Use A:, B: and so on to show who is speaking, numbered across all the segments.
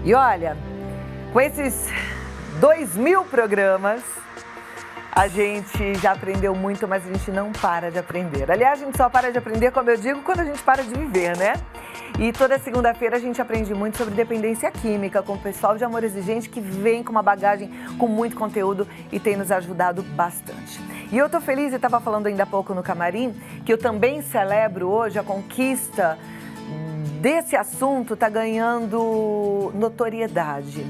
A: E olha, com esses 2.000 programas, a gente já aprendeu muito, mas a gente não para de aprender. Aliás, a gente só para de aprender, como eu digo, quando a gente para de viver, né? E toda segunda-feira a gente aprende muito sobre dependência química com o pessoal de Amor Exigente, que vem com uma bagagem com muito conteúdo e tem nos ajudado bastante. E eu tô feliz, e estava falando ainda há pouco no camarim, que eu também celebro hoje a conquista desse assunto, tá ganhando notoriedade.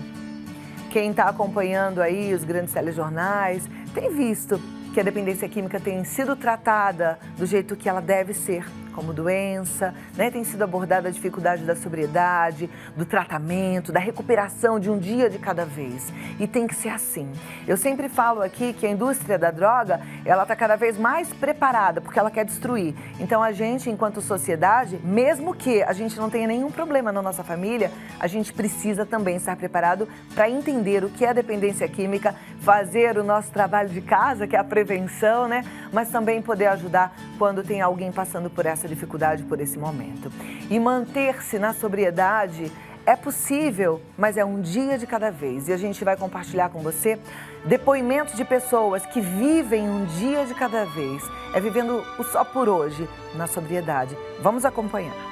A: Quem está acompanhando aí os grandes telejornais tem visto que a dependência química tem sido tratada do jeito que ela deve ser, como doença, né? Tem sido abordada a dificuldade da sobriedade, do tratamento, da recuperação de um dia de cada vez. E tem que ser assim. Eu sempre falo aqui que a indústria da droga, ela está cada vez mais preparada, porque ela quer destruir. Então a gente, enquanto sociedade, mesmo que a gente não tenha nenhum problema na nossa família, a gente precisa também estar preparado para entender o que é a dependência química, fazer o nosso trabalho de casa, que é a prevenção, né? Mas também poder ajudar quando tem alguém passando por essa dificuldade, por esse momento. E manter-se na sobriedade é possível, mas é um dia de cada vez. E a gente vai compartilhar com você depoimentos de pessoas que vivem um dia de cada vez. É vivendo o só por hoje, na sobriedade. Vamos acompanhar.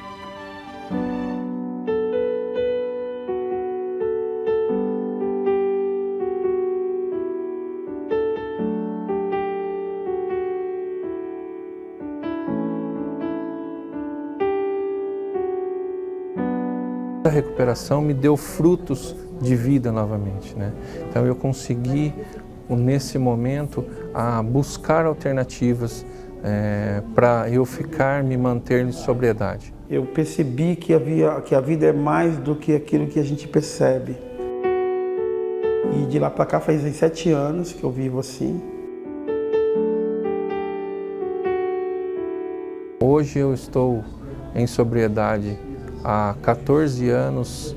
B: A recuperação me deu frutos de vida novamente, né? Então eu consegui, nesse momento, buscar alternativas para eu me manter em sobriedade.
C: Eu percebi que a vida é mais do que aquilo que a gente percebe. E de lá para cá faz 7 anos que eu vivo assim.
B: Hoje eu estou em sobriedade há 14 anos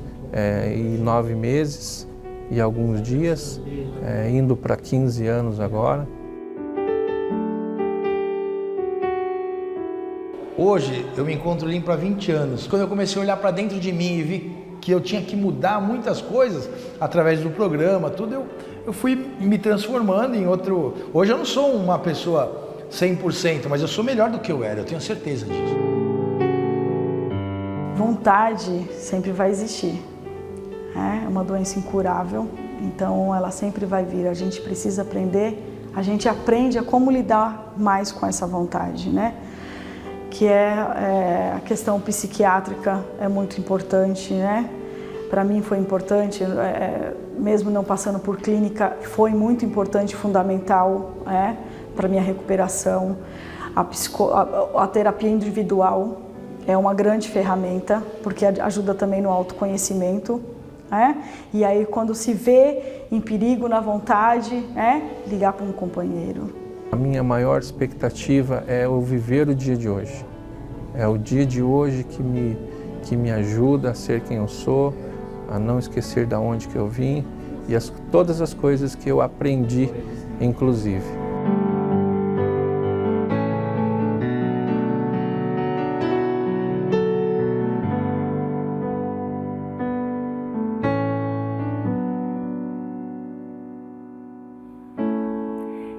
B: e 9 meses e alguns dias, indo para 15 anos agora.
D: Hoje eu me encontro limpo há 20 anos. Quando eu comecei a olhar para dentro de mim e vi que eu tinha que mudar muitas coisas através do programa, tudo, eu fui me transformando em outro... Hoje eu não sou uma pessoa 100%, mas eu sou melhor do que eu era, eu tenho certeza disso.
E: Vontade sempre vai existir, é uma doença incurável, então ela sempre vai vir. A gente precisa aprender, a gente aprende a como lidar mais com essa vontade, né? Que a questão psiquiátrica é muito importante, né? Para mim foi importante, mesmo não passando por clínica, foi muito importante, fundamental, para minha recuperação. A terapia individual é uma grande ferramenta, porque ajuda também no autoconhecimento, E aí, quando se vê em perigo, na vontade, ligar para um companheiro.
B: A minha maior expectativa é o viver o dia de hoje. É o dia de hoje que me ajuda a ser quem eu sou, a não esquecer de onde que eu vim e todas as coisas que eu aprendi, inclusive.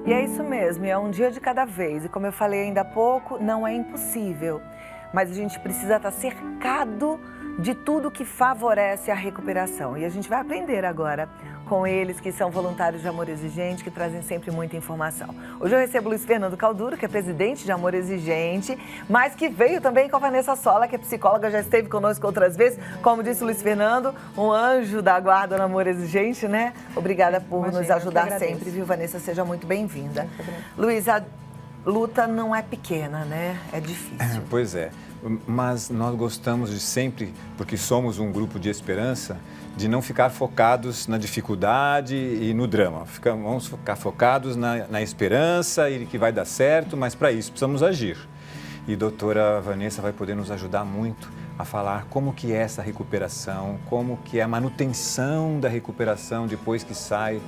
A: E é isso mesmo, é um dia de cada vez. E como eu falei ainda há pouco, não é impossível. Mas a gente precisa estar cercado de tudo que favorece a recuperação. E a gente vai aprender agora com eles, que são voluntários de Amor Exigente, que trazem sempre muita informação. Hoje eu recebo o Luiz Fernando Calduro, que é presidente de Amor Exigente, mas que veio também com a Vanessa Sola, que é psicóloga, já esteve conosco outras vezes. Como disse o Luiz Fernando, um anjo da guarda no Amor Exigente, né? Obrigada por nos ajudar sempre, viu, Vanessa? Seja muito bem-vinda. Luiz, a luta não é pequena, né? É difícil.
F: Pois é, mas nós gostamos de sempre, porque somos um grupo de esperança, de não ficar focados na dificuldade e no drama. Vamos ficar focados na esperança e que vai dar certo, mas para isso precisamos agir. E a doutora Vanessa vai poder nos ajudar muito a falar como que é essa recuperação, como que é a manutenção da recuperação depois que sai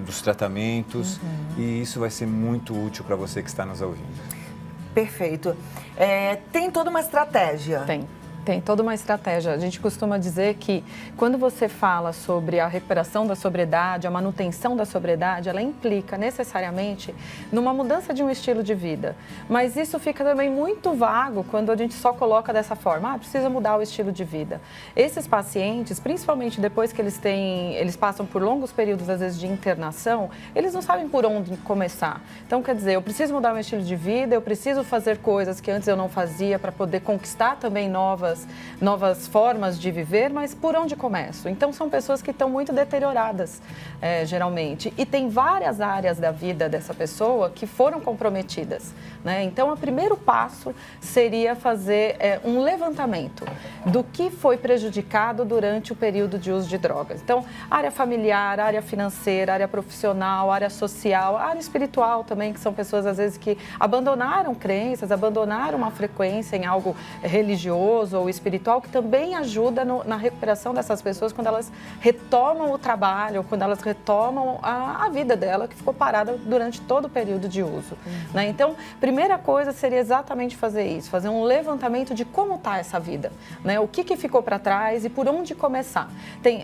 F: dos tratamentos. E isso vai ser muito útil para você que está nos ouvindo.
A: Perfeito. Tem toda uma estratégia.
G: Tem. Tem toda uma estratégia. A gente costuma dizer que quando você fala sobre a recuperação da sobriedade, a manutenção da sobriedade, ela implica necessariamente numa mudança de um estilo de vida. Mas isso fica também muito vago quando a gente só coloca dessa forma, precisa mudar o estilo de vida. Esses pacientes, principalmente depois que eles passam por longos períodos, às vezes, de internação, eles não sabem por onde começar. Então, quer dizer, eu preciso mudar meu estilo de vida, eu preciso fazer coisas que antes eu não fazia para poder conquistar também novas formas de viver, mas por onde começo? Então, são pessoas que estão muito deterioradas, geralmente. E tem várias áreas da vida dessa pessoa que foram comprometidas, né? Então, o primeiro passo seria fazer um levantamento do que foi prejudicado durante o período de uso de drogas. Então, área familiar, área financeira, área profissional, área social, área espiritual também, que são pessoas, às vezes, que abandonaram crenças, abandonaram uma frequência em algo religioso ou espiritual, que também ajuda na recuperação dessas pessoas quando elas retomam o trabalho, quando elas retomam a vida dela, que ficou parada durante todo o período de uso. Né? Então, primeira coisa seria exatamente fazer isso, fazer um levantamento de como está essa vida, né? O que ficou para trás e por onde começar.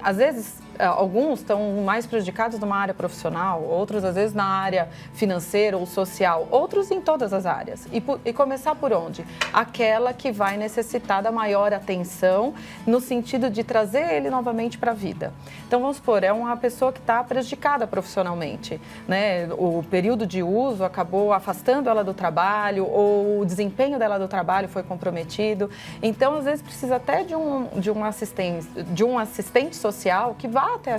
G: Às vezes, alguns estão mais prejudicados numa área profissional, outros, às vezes, na área financeira ou social, outros em todas as áreas. E começar por onde? Aquela que vai necessitar da maior atenção, no sentido de trazer ele novamente para a vida. Então, vamos supor, é uma pessoa que está prejudicada profissionalmente, né? O período de uso acabou afastando ela do trabalho, ou o desempenho dela do trabalho foi comprometido. Então, às vezes, precisa até de um assistente social que vá até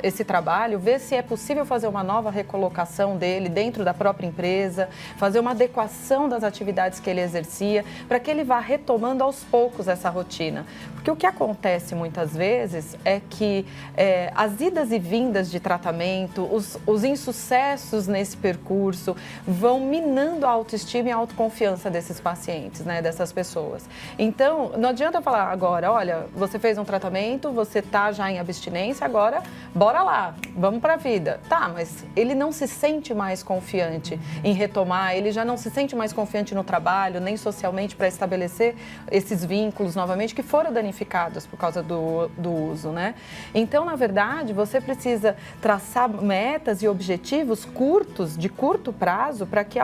G: esse trabalho, ver se é possível fazer uma nova recolocação dele dentro da própria empresa, fazer uma adequação das atividades que ele exercia, para que ele vá retomando aos poucos essa rotina. Porque o que acontece muitas vezes é que as idas e vindas de tratamento, os insucessos nesse percurso vão minando a autoestima e a autoconfiança desses pacientes, né, dessas pessoas. Então, não adianta falar agora, olha, você fez um tratamento, você está já em abstinência, agora bora lá, vamos para a vida. Tá, mas ele não se sente mais confiante em retomar, ele já não se sente mais confiante no trabalho, nem socialmente, para estabelecer esses vínculos novamente que foram danificados por causa do uso, né? Então, na verdade, você precisa traçar metas e objetivos curtos, de curto prazo, para que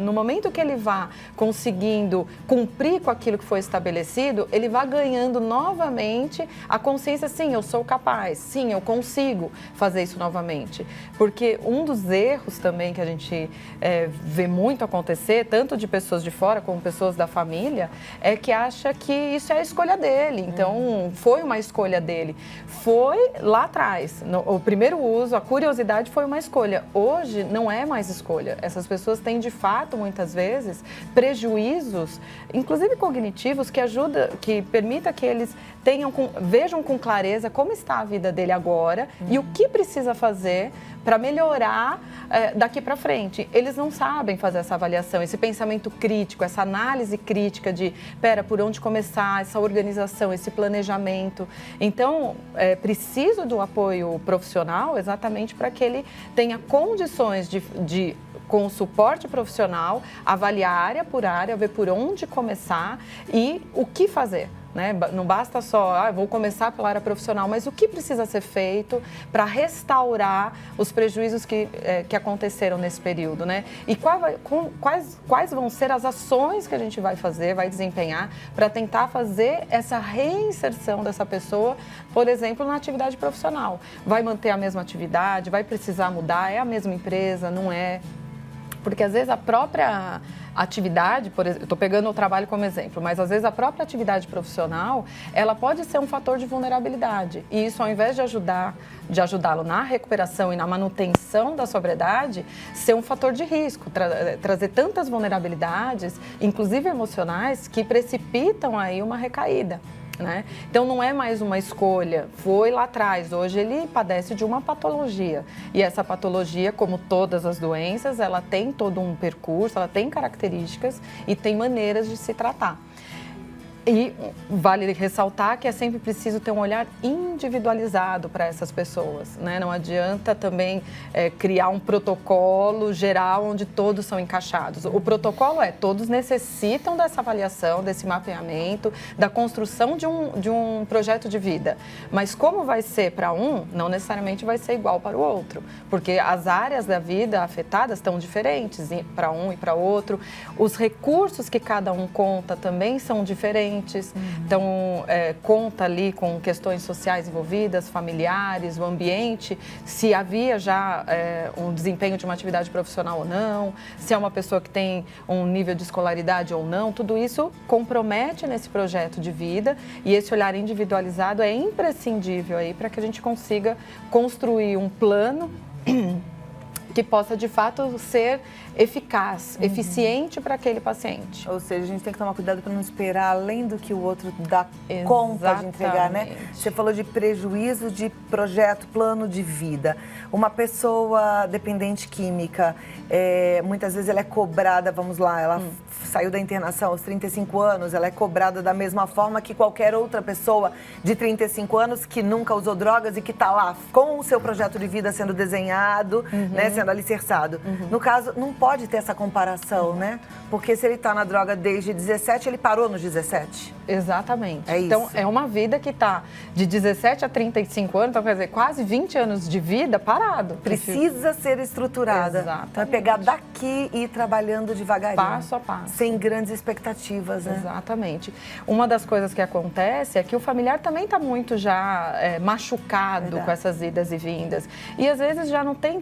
G: no momento que ele vá conseguindo cumprir com aquilo que foi estabelecido, ele vá ganhando novamente a consciência, sim, eu sou capaz, sim, eu consigo fazer isso novamente. Porque um dos erros também que a gente vê muito acontecer, tanto de pessoas de fora como pessoas da família, é que acha que isso é a escolha dele. Então, foi uma escolha dele. Foi lá atrás. O primeiro uso, a curiosidade foi uma escolha. Hoje, não é mais escolha. Essas pessoas têm, de fato, muitas vezes, prejuízos, inclusive cognitivos, que permita que eles vejam com clareza como está a vida dele agora e o que precisa fazer para melhorar daqui para frente. Eles não sabem fazer essa avaliação, esse pensamento crítico, essa análise crítica de, por onde começar, essa organização, esse planejamento. Então, preciso do apoio profissional exatamente para que ele tenha condições de com o suporte profissional, avaliar área por área, ver por onde começar e o que fazer. Né? Não basta só, vou começar pela área profissional, mas o que precisa ser feito para restaurar os prejuízos que aconteceram nesse período, né? E quais vão ser as ações que a gente vai desempenhar para tentar fazer essa reinserção dessa pessoa, por exemplo, na atividade profissional. Vai manter a mesma atividade, vai precisar mudar, é a mesma empresa, não é? Porque às vezes a própria atividade, por exemplo, estou pegando o trabalho como exemplo, mas às vezes a própria atividade profissional, ela pode ser um fator de vulnerabilidade. E isso, ao invés de ajudá-lo na recuperação e na manutenção da sobriedade, ser um fator de risco, trazer tantas vulnerabilidades, inclusive emocionais, que precipitam aí uma recaída. Né? Então, não é mais uma escolha, foi lá atrás. Hoje ele padece de uma patologia e essa patologia, como todas as doenças, ela tem todo um percurso, ela tem características e tem maneiras de se tratar. E vale ressaltar que é sempre preciso ter um olhar individualizado para essas pessoas, né? Não adianta também criar um protocolo geral onde todos são encaixados. O protocolo todos necessitam dessa avaliação, desse mapeamento, da construção de um projeto de vida. Mas como vai ser para um, não necessariamente vai ser igual para o outro, porque as áreas da vida afetadas estão diferentes para um e para outro. Os recursos que cada um conta também são diferentes. Então, conta ali com questões sociais envolvidas, familiares, o ambiente, se havia já um desempenho de uma atividade profissional ou não, se é uma pessoa que tem um nível de escolaridade ou não, tudo isso compromete nesse projeto de vida e esse olhar individualizado é imprescindível aí para que a gente consiga construir um plano que possa, de fato, ser eficaz, eficiente para aquele paciente.
A: Ou seja, a gente tem que tomar cuidado para não esperar além do que o outro dá conta de entregar, né? Você falou de prejuízo de projeto, plano de vida. Uma pessoa dependente química, muitas vezes ela é cobrada, vamos lá, ela saiu da internação aos 35 anos, ela é cobrada da mesma forma que qualquer outra pessoa de 35 anos que nunca usou drogas e que está lá com o seu projeto de vida sendo desenhado, né, sendo alicerçado. No caso, não pode ter essa comparação, né? Porque se ele está na droga desde 17, ele parou nos 17.
G: Exatamente.
A: Então,
G: é uma vida que está de 17 a 35 anos, então quer dizer, quase 20 anos de vida parado.
A: Precisa ser estruturada.
G: Exatamente.
A: Então é pegar daqui e ir trabalhando devagarinho.
G: Passo a passo.
A: Sem grandes expectativas, né?
G: Exatamente. Uma das coisas que acontece é que o familiar também está muito já machucado com essas idas e vindas. E às vezes já não tem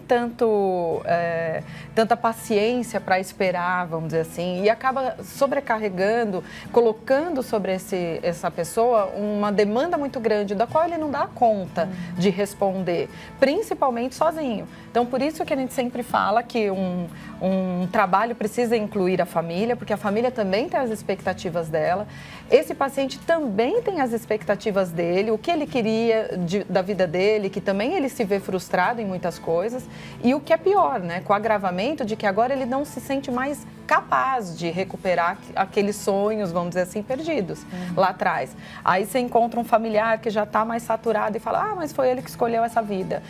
G: tanta paciência para esperar, vamos dizer assim, e acaba sobrecarregando, colocando sobre essa pessoa uma demanda muito grande, da qual ele não dá conta de responder, principalmente sozinho. Então, por isso que a gente sempre fala que um trabalho precisa incluir a família, porque a família também tem as expectativas dela. Esse paciente também tem as expectativas dele, o que ele queria da vida dele, que também ele se vê frustrado em muitas coisas. E o que é pior, né? Com o agravamento de que agora ele não se sente mais capaz de recuperar aqueles sonhos, vamos dizer assim, perdidos lá atrás. Aí você encontra um familiar que já está mais saturado e fala, mas foi ele que escolheu essa vida.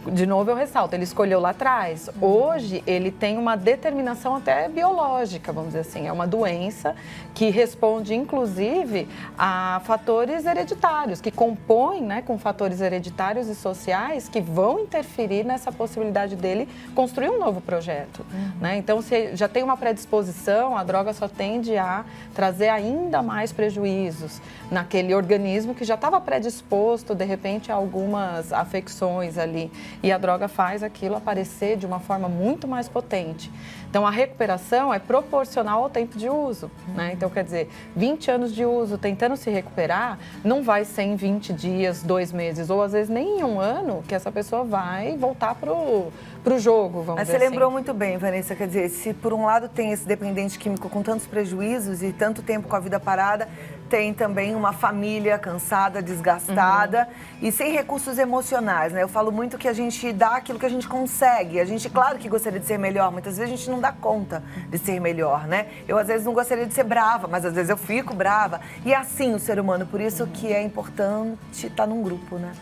G: De novo eu ressalto, ele escolheu lá atrás. Hoje ele tem uma determinação até biológica, vamos dizer assim. É uma doença que responde inclusive a fatores hereditários, que compõem, né, com fatores hereditários e sociais que vão interferir nessa possibilidade dele construir um novo projeto. Né? Então, se já tem uma predisposição, a droga só tende a trazer ainda mais prejuízos naquele organismo que já estava predisposto, de repente, a algumas afecções ali. E a droga faz aquilo aparecer de uma forma muito mais potente. Então, a recuperação é proporcional ao tempo de uso, né? Então, quer dizer, 20 anos de uso tentando se recuperar, não vai ser em 20 dias, 2 meses, ou às vezes nem em 1 ano que essa pessoa vai voltar pro jogo, vamos
A: Mas
G: dizer
A: você
G: assim.
A: lembrou muito bem, Vanessa, quer dizer, se por um lado tem esse dependente químico com tantos prejuízos e tanto tempo com a vida parada, tem também uma família cansada, desgastada e sem recursos emocionais, né? Eu falo muito que a gente dá aquilo que a gente consegue. A gente, claro que gostaria de ser melhor, muitas vezes a gente não dá conta de ser melhor, né? Eu, às vezes, não gostaria de ser brava, mas às vezes eu fico brava. E é assim o ser humano, por isso que é importante estar num grupo, né?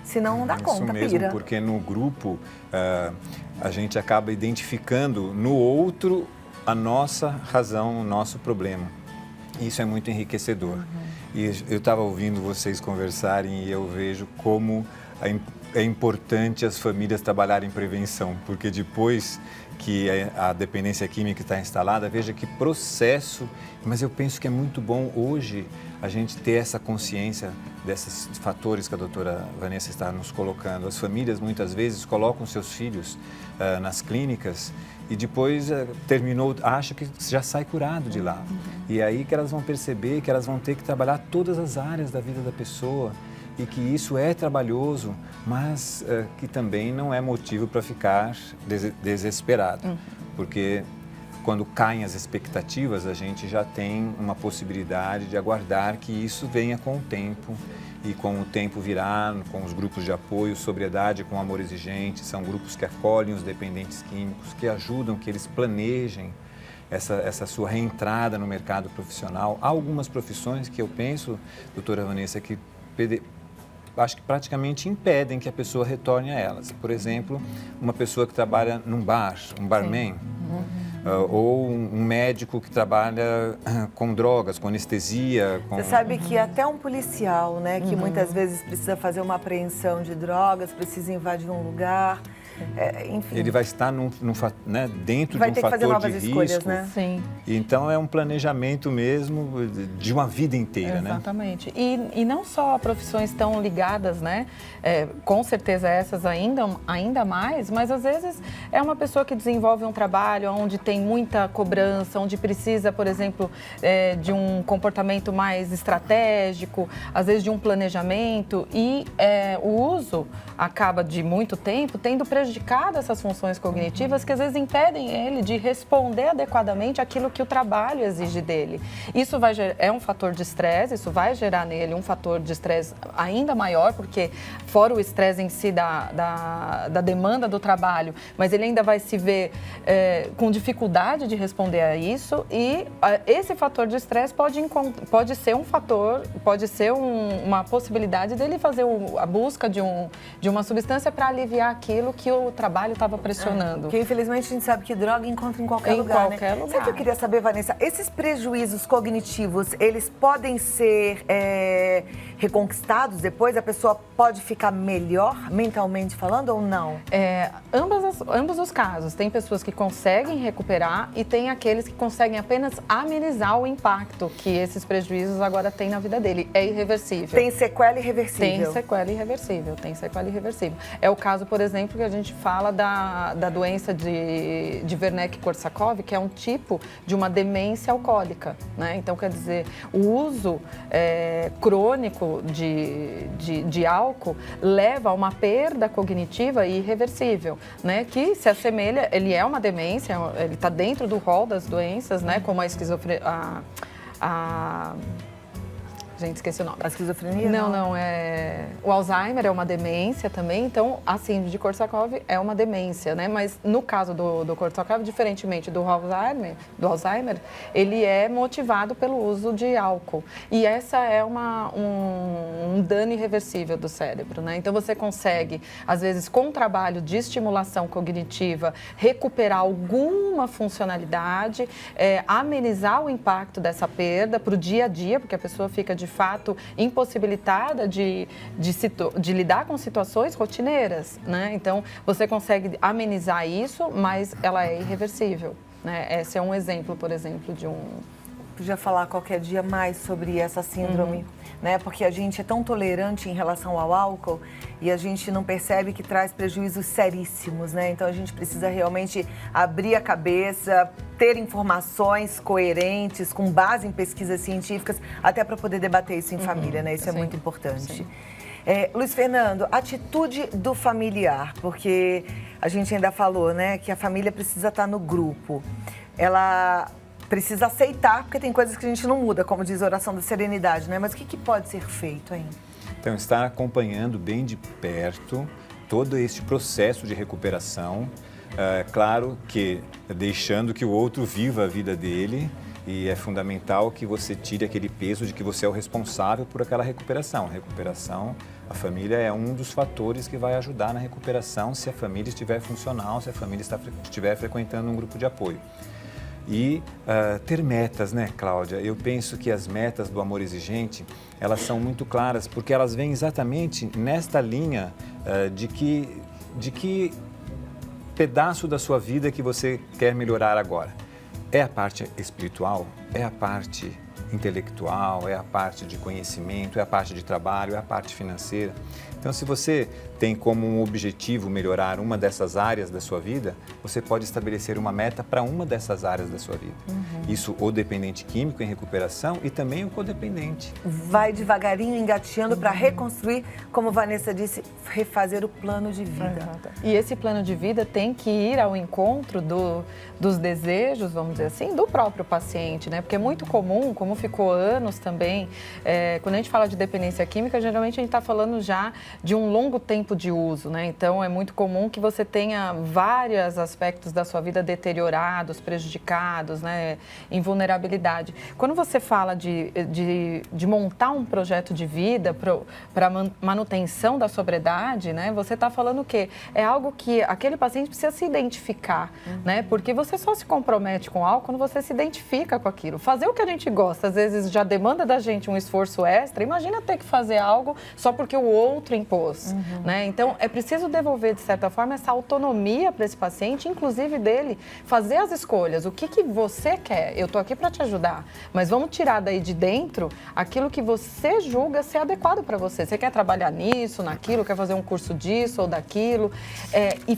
A: Senão não dá conta,
F: Isso mesmo,
A: pira.
F: porque no grupo a gente acaba identificando no outro a nossa razão, o nosso problema. Isso é muito enriquecedor. E eu estava ouvindo vocês conversarem e eu vejo como é importante as famílias trabalharem em prevenção, porque depois que a dependência química está instalada, veja que processo, mas eu penso que é muito bom hoje a gente ter essa consciência desses fatores que a doutora Vanessa está nos colocando. As famílias muitas vezes colocam seus filhos nas clínicas e depois terminou, acha que já sai curado de lá. E aí que elas vão perceber que elas vão ter que trabalhar todas as áreas da vida da pessoa e que isso é trabalhoso, mas que também não é motivo para ficar desesperado, porque quando caem as expectativas, a gente já tem uma possibilidade de aguardar que isso venha com o tempo e com o tempo virá, com os grupos de apoio, Sobriedade com Amor Exigente, são grupos que acolhem os dependentes químicos, que ajudam, que eles planejem essa sua reentrada no mercado profissional. Há algumas profissões que eu penso, doutora Vanessa, que acho que praticamente impedem que a pessoa retorne a elas. Por exemplo, uma pessoa que trabalha num bar, um barman, ou um médico que trabalha com drogas, com anestesia.
A: Você sabe que até um policial, né, que muitas vezes precisa fazer uma apreensão de drogas, precisa invadir um lugar, enfim.
F: Ele vai estar dentro de um fator de risco.
A: Né?
G: Sim.
F: Então é um planejamento mesmo de uma vida inteira,
G: Exatamente. E não só profissões tão ligadas, né? Com certeza essas ainda mais, mas às vezes é uma pessoa que desenvolve um trabalho onde tem muita cobrança, onde precisa, por exemplo, de um comportamento mais estratégico, às vezes de um planejamento, e o uso acaba de muito tempo tendo prejudicado essas funções cognitivas que às vezes impedem ele de responder adequadamente àquilo que o trabalho exige dele. Isso é um fator de estresse, isso vai gerar nele um fator de estresse ainda maior, porque fora o estresse em si da demanda do trabalho, mas ele ainda vai se ver com dificuldade de responder a isso, e esse fator de estresse pode ser um fator, pode ser uma possibilidade dele fazer a busca de uma substância para aliviar aquilo que o trabalho estava pressionando.
A: Porque infelizmente a gente sabe que droga encontra em qualquer lugar, né? Sabe o que eu queria saber, Vanessa? Esses prejuízos cognitivos, eles podem ser reconquistados depois? A pessoa pode ficar melhor mentalmente falando ou não?
G: Ambos os casos. Tem pessoas que conseguem recuperar e tem aqueles que conseguem apenas amenizar o impacto que esses prejuízos agora têm na vida dele. É irreversível.
A: Tem sequela irreversível?
G: Tem sequela irreversível. É o caso, por exemplo, que a gente fala da doença de Wernicke-Korsakoff, que é um tipo de uma demência alcoólica, né? Então, quer dizer, o uso crônico de álcool leva a uma perda cognitiva irreversível, né? Que se assemelha, ele é uma demência, ele está dentro do rol das doenças, né? Como a esquizofrenia... Gente, esqueci o nome.
A: A esquizofrenia?
G: Não. O Alzheimer é uma demência também, então a síndrome de Korsakoff é uma demência, né? Mas no caso do Korsakoff, diferentemente do Alzheimer, ele é motivado pelo uso de álcool. E essa é um dano irreversível do cérebro, né? Então você consegue, às vezes, com um trabalho de estimulação cognitiva, recuperar alguma funcionalidade, amenizar o impacto dessa perda para o dia a dia, porque a pessoa fica de fato impossibilitada de lidar com situações rotineiras, né? Então, você consegue amenizar isso, mas ela é irreversível, né? Esse é um exemplo, por exemplo, de um...
A: Podia falar qualquer dia mais sobre essa síndrome, né? Porque a gente é tão tolerante em relação ao álcool e a gente não percebe que traz prejuízos seríssimos, né? Então a gente precisa realmente abrir a cabeça, ter informações coerentes, com base em pesquisas científicas, até para poder debater isso em família, né? Isso é muito importante. Luiz Fernando, atitude do familiar, porque a gente ainda falou, né, que a família precisa estar no grupo. Ela precisa aceitar, porque tem coisas que a gente não muda, como diz a oração da serenidade, né? Mas o que pode ser feito ainda?
F: Então, estar acompanhando bem de perto todo este processo de recuperação. Claro que deixando que o outro viva a vida dele, e é fundamental que você tire aquele peso de que você é o responsável por aquela recuperação. A família é um dos fatores que vai ajudar na recuperação se a família estiver funcional, se a família estiver frequentando um grupo de apoio. E ter metas, né, Cláudia? Eu penso que as metas do amor exigente, elas são muito claras, porque elas vêm exatamente nesta linha de que pedaço da sua vida que você quer melhorar agora. É a parte espiritual? É a parte intelectual? É a parte de conhecimento? É a parte de trabalho? É a parte financeira? Então, se você tem como um objetivo melhorar uma dessas áreas da sua vida, você pode estabelecer uma meta para uma dessas áreas da sua vida. Isso o dependente químico em recuperação e também o codependente.
A: Vai devagarinho engateando para reconstruir, como Vanessa disse, refazer o plano de vida.
G: E esse plano de vida tem que ir ao encontro dos desejos, vamos dizer assim, do próprio paciente, né? Porque é muito comum, como ficou anos também, quando a gente fala de dependência química, geralmente a gente está falando já de um longo tempo de uso, né? Então, é muito comum que você tenha vários aspectos da sua vida deteriorados, prejudicados, né? Em vulnerabilidade. Quando você fala de montar um projeto de vida para manutenção da sobriedade, né? Você está falando o quê? É algo que aquele paciente precisa se identificar, né? Porque você só se compromete com algo quando você se identifica com aquilo. Fazer o que a gente gosta, às vezes já demanda da gente um esforço extra. Imagina ter que fazer algo só porque o outro impôs, né? Então, é preciso devolver, de certa forma, essa autonomia para esse paciente, inclusive dele fazer as escolhas. O que você quer? Eu estou aqui para te ajudar, mas vamos tirar daí de dentro aquilo que você julga ser adequado para você. Você quer trabalhar nisso, naquilo, quer fazer um curso disso ou daquilo, e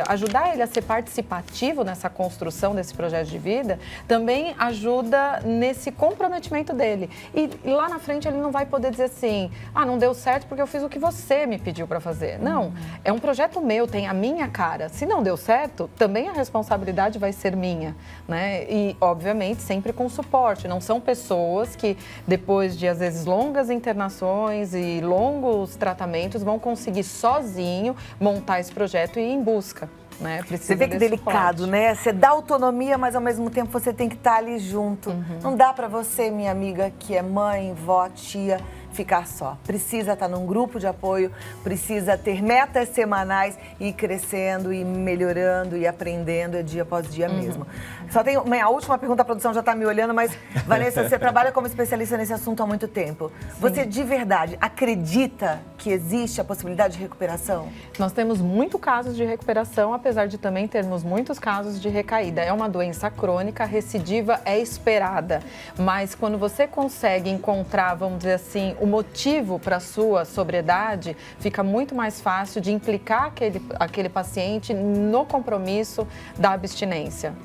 G: ajudar ele a ser participativo nessa construção desse projeto de vida, também ajuda nesse comprometimento dele. E lá na frente ele não vai poder dizer assim, não deu certo porque eu fiz o que você me pediu para fazer. Não, é um projeto meu, tem a minha cara. Se não deu certo, também a responsabilidade vai ser minha, né? E, obviamente, sempre com suporte. Não são pessoas que, depois de, às vezes, longas internações e longos tratamentos, vão conseguir sozinho montar esse projeto e ir em busca. Né?
A: Você vê que delicado,
G: suporte.
A: né? Você dá autonomia, mas ao mesmo tempo você tem que estar ali junto. Não dá pra você, minha amiga, que é mãe, vó, tia, ficar só. Precisa estar num grupo de apoio, precisa ter metas semanais e ir crescendo, e melhorando e aprendendo dia após dia mesmo. Só tem a última pergunta, a produção já está me olhando, mas Vanessa, você trabalha como especialista nesse assunto há muito tempo. Sim. Você de verdade acredita que existe a possibilidade de recuperação?
G: Nós temos muitos casos de recuperação, apesar de também termos muitos casos de recaída. É uma doença crônica, a recidiva é esperada, mas quando você consegue encontrar, vamos dizer assim, o motivo para a sua sobriedade, fica muito mais fácil de implicar aquele paciente no compromisso da abstinência.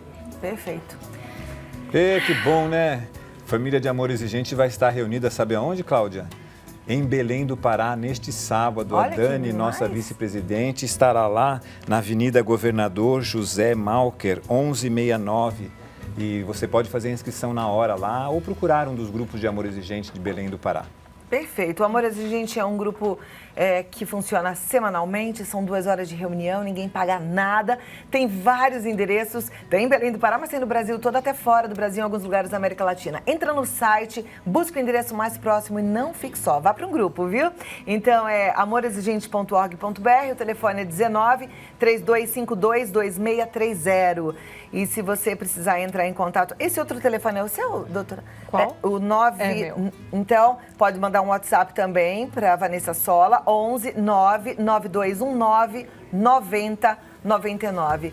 A: Perfeito.
F: Que bom, né? Família de Amor Exigente vai estar reunida, sabe aonde, Cláudia? Em Belém do Pará, neste sábado.
A: Olha,
F: a Dani, nossa vice-presidente, estará lá na Avenida Governador José Malcher, 1169. E você pode fazer a inscrição na hora lá ou procurar um dos grupos de Amor Exigente de Belém do Pará.
A: Perfeito. O Amor Exigente é um grupo que funciona semanalmente, são 2 horas de reunião, ninguém paga nada, tem vários endereços, tem em Belém do Pará, mas tem no Brasil todo, até fora do Brasil, em alguns lugares da América Latina. Entra no site, busca o endereço mais próximo e não fique só, vá para um grupo, viu? Então é amorexigente.org.br, o telefone é 19-3252-2630. E se você precisar entrar em contato, esse outro telefone é o seu, doutora?
G: Qual?
A: O 9...
G: meu.
A: Então, pode mandar um WhatsApp também para Vanessa Sola, 11-99219-9099.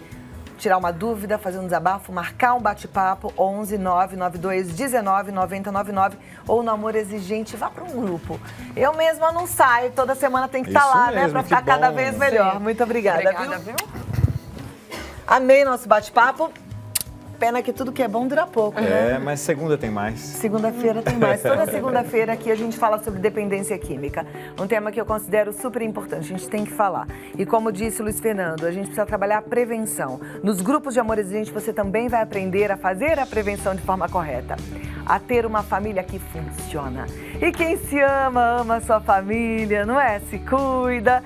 A: Tirar uma dúvida, fazer um desabafo, marcar um bate-papo, 11-99219-9099 ou no Amor Exigente, vá para um grupo. Eu mesma não saio, toda semana tem que estar lá,
F: mesmo,
A: né? Para ficar cada vez melhor.
G: Sim.
A: Muito obrigada,
G: viu?
A: Amei nosso bate-papo. Pena que tudo que é bom dura pouco, né?
F: Mas segunda tem mais.
A: Segunda-feira tem mais. Toda segunda-feira aqui a gente fala sobre dependência química. Um tema que eu considero super importante, a gente tem que falar. E como disse o Luiz Fernando, a gente precisa trabalhar a prevenção. Nos grupos de Amor Exigente você também vai aprender a fazer a prevenção de forma correta. A ter uma família que funciona. E quem se ama, ama a sua família, não é? Se cuida.